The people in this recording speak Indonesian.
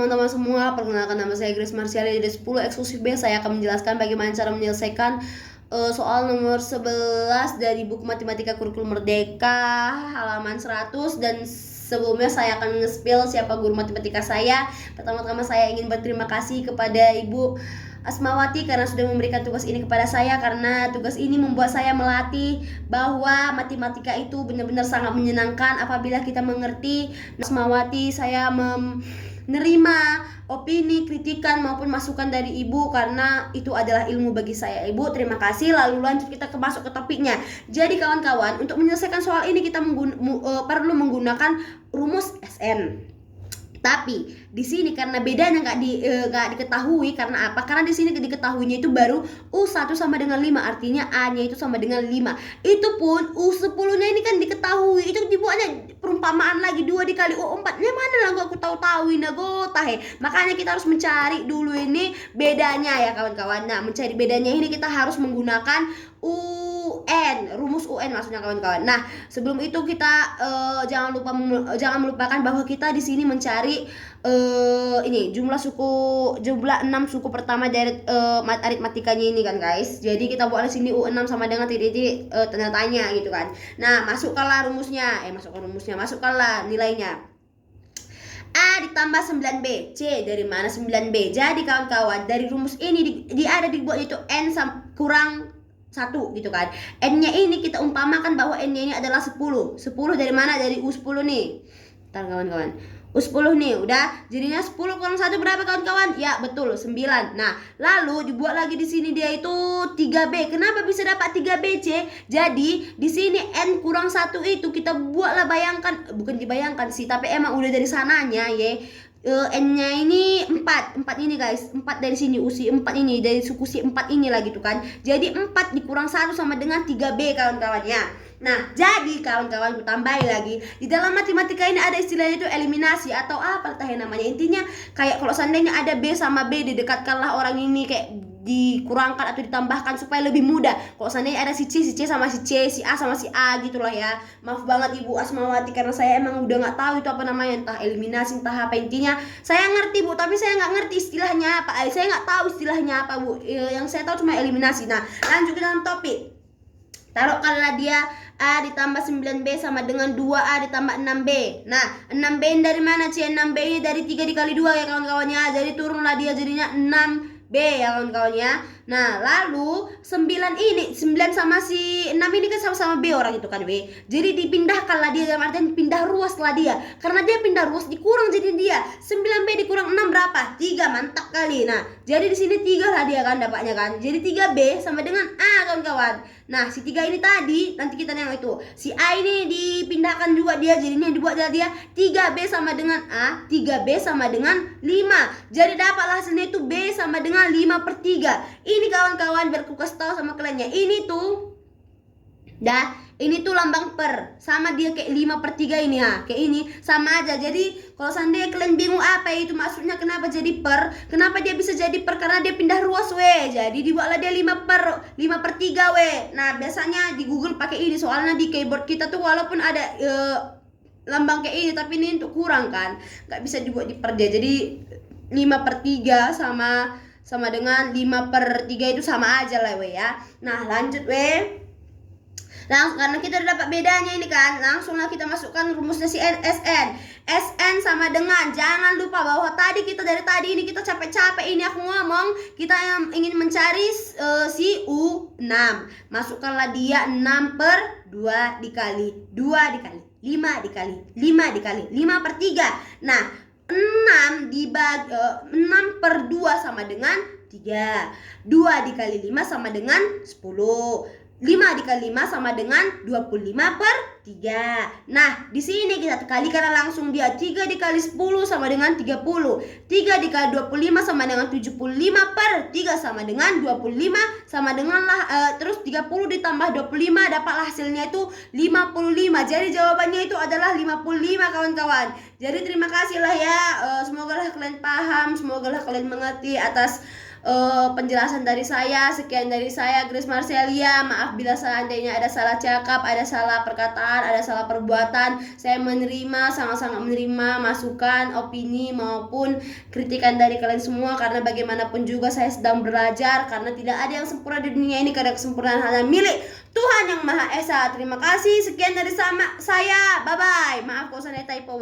teman-teman semua, perkenalkan nama saya Grace Marciali dari 10 eksklusif B. Saya akan menjelaskan bagaimana cara menyelesaikan soal nomor 11 dari buku Matematika Kurikulum Merdeka halaman 100. Dan sebelumnya saya akan nge-spill siapa guru matematika saya. Pertama-tama saya ingin berterima kasih kepada Ibu Asmawati karena sudah memberikan tugas ini kepada saya, karena tugas ini membuat saya melatih bahwa matematika itu benar-benar sangat menyenangkan apabila kita mengerti. Asmawati, saya menerima opini, kritikan maupun masukan dari Ibu karena itu adalah ilmu bagi saya. Ibu, terima kasih. Lalu lanjut kita masuk ke topiknya. Jadi kawan-kawan, untuk menyelesaikan soal ini kita perlu menggunakan rumus SN. Tapi di sini karena bedanya nggak diketahui, karena apa? Karena di sini diketahuinya itu baru U1 sama dengan 5, artinya A-nya itu sama dengan 5. Itu pun U10-nya ini kan diketahui, itu dibuatnya perumpamaan lagi 2 dikali U4. Mana lah aku tahu ini makanya kita harus mencari dulu ini bedanya ya kawan-kawan. Nah, mencari bedanya ini kita harus menggunakan UN, rumus UN maksudnya kawan-kawan. Nah, sebelum itu kita jangan melupakan bahwa kita di sini mencari ini jumlah 6 suku pertama dari aritmatikanya ini kan guys. Jadi kita buat di sini U6 sama dengan titik-titik tanda tanya gitu kan. Nah, masukkanlah nilainya. A ditambah 9B. C dari mana 9B? Jadi kawan-kawan, dari rumus ini ada dibuat itu N kurang 1 gitu kan. N-nya ini kita umpamakan bahwa N-nya ini adalah 10. 10 dari mana? Dari U10 nih. Ntar kawan-kawan, U10 nih udah, jadinya 10 kurang 1 berapa kawan-kawan? Ya betul, 9. Nah, lalu dibuat lagi di sini dia itu 3B. Kenapa bisa dapat 3B, C? Jadi di sini N kurang 1 itu kita buatlah, bukan dibayangkan sih, tapi emang udah dari sananya ya. N-nya ini 4 ini guys, 4 dari sini, usi 4 ini, dari suku si 4 ini lagi tuh kan. Jadi 4 dikurang 1 sama dengan 3B kawan-kawan ya. Nah, jadi kawan-kawan ku tambahin lagi, di dalam matematika ini ada istilahnya itu eliminasi atau apa namanya. Intinya kayak kalau seandainya ada B sama B, didekatkanlah orang ini, kayak dikurangkan atau ditambahkan supaya lebih mudah. Kalau seandainya ada si C sama si C, si A sama si A gitulah ya. Maaf banget Ibu Asmawati karena saya emang udah nggak tahu itu apa namanya, entah eliminasi entah apa. Intinya saya ngerti Bu, tapi saya nggak ngerti istilahnya apa. Saya nggak tahu istilahnya apa Bu. Yang saya tahu cuma eliminasi. Nah, lanjut ke dalam topik. Taruhkanlah dia A ditambah 9B sama dengan 2A ditambah 6B. Nah, 6B ini dari mana, C? 6B ini dari 3 dikali 2 ya kawan-kawannya. Jadi turunlah dia jadinya 6B ya kawan-kawannya. Nah, lalu 9 sama si 6 ini kan sama-sama B orang itu kan B. Jadi dipindahkanlah dia, dalam artian pindah ruaslah dia. Karena dia pindah ruas dikurang, jadi dia 9B dikurang 6 berapa? 3, mantap kali. Nah, jadi di sini 3 lah dia kan dapatnya kan. Jadi 3B sama dengan A kawan-kawan. Nah, si 3 ini tadi nanti kita nengok itu. Si A ini dipindahkan juga dia, jadinya dibuat dia 3B sama dengan A, 3B sama dengan 5. Jadi dapatlah hasilnya itu B sama dengan 5/3. Ini kawan-kawan biar ku kasih tahu sama kaliannya. Ini tuh ini tuh lambang per, sama dia kayak 5/3 ini ya, kayak ini sama aja. Jadi kalau seandainya kalian bingung apa itu maksudnya kenapa jadi per, kenapa dia bisa jadi per, karena dia pindah ruas jadi dibuatlah dia 5/3 Nah, biasanya di Google pakai ini, soalnya di keyboard kita tuh walaupun ada lambang kayak ini, tapi ini untuk kurang kan, nggak bisa dibuat di per dia. Jadi 5/3 sama dengan 5/3 itu sama aja lah ya. Nah, lanjut langsung, karena kita udah dapat bedanya ini kan, langsunglah kita masukkan rumusnya si SN. SN sama dengan, jangan lupa bahwa dari tadi ini kita capek-capek ini aku ngomong, kita yang ingin mencari si U6. Masukkanlah dia 6/2 dikali 2 dikali 5 dikali 5 dikali 5/3. Nah, 6 6/2 sama dengan 3. 2 dikali 5 sama dengan 10. 5 dikali 5 sama dengan 25/3. Nah, di sini kita kalikan langsung dia. 3 dikali 10 sama dengan 30. 3 dikali 25 sama dengan 75/3 sama dengan 25 sama dengan terus 30 ditambah 25 dapatlah hasilnya itu 55. Jadi jawabannya itu adalah 55 kawan-kawan. Jadi terima kasih lah ya. Semoga lah kalian paham, semoga lah kalian mengerti atas penjelasan dari saya. Sekian dari saya, Grace Marcelia. Maaf bila seandainya ada salah cakap, ada salah perkataan, ada salah perbuatan. Saya menerima, sangat-sangat menerima masukan, opini maupun kritikan dari kalian semua, karena bagaimanapun juga saya sedang belajar, karena tidak ada yang sempurna di dunia ini, karena kesempurnaan hanya milik Tuhan yang Maha Esa. Terima kasih. Sekian dari saya. Bye bye. Maaf kalau saya typo.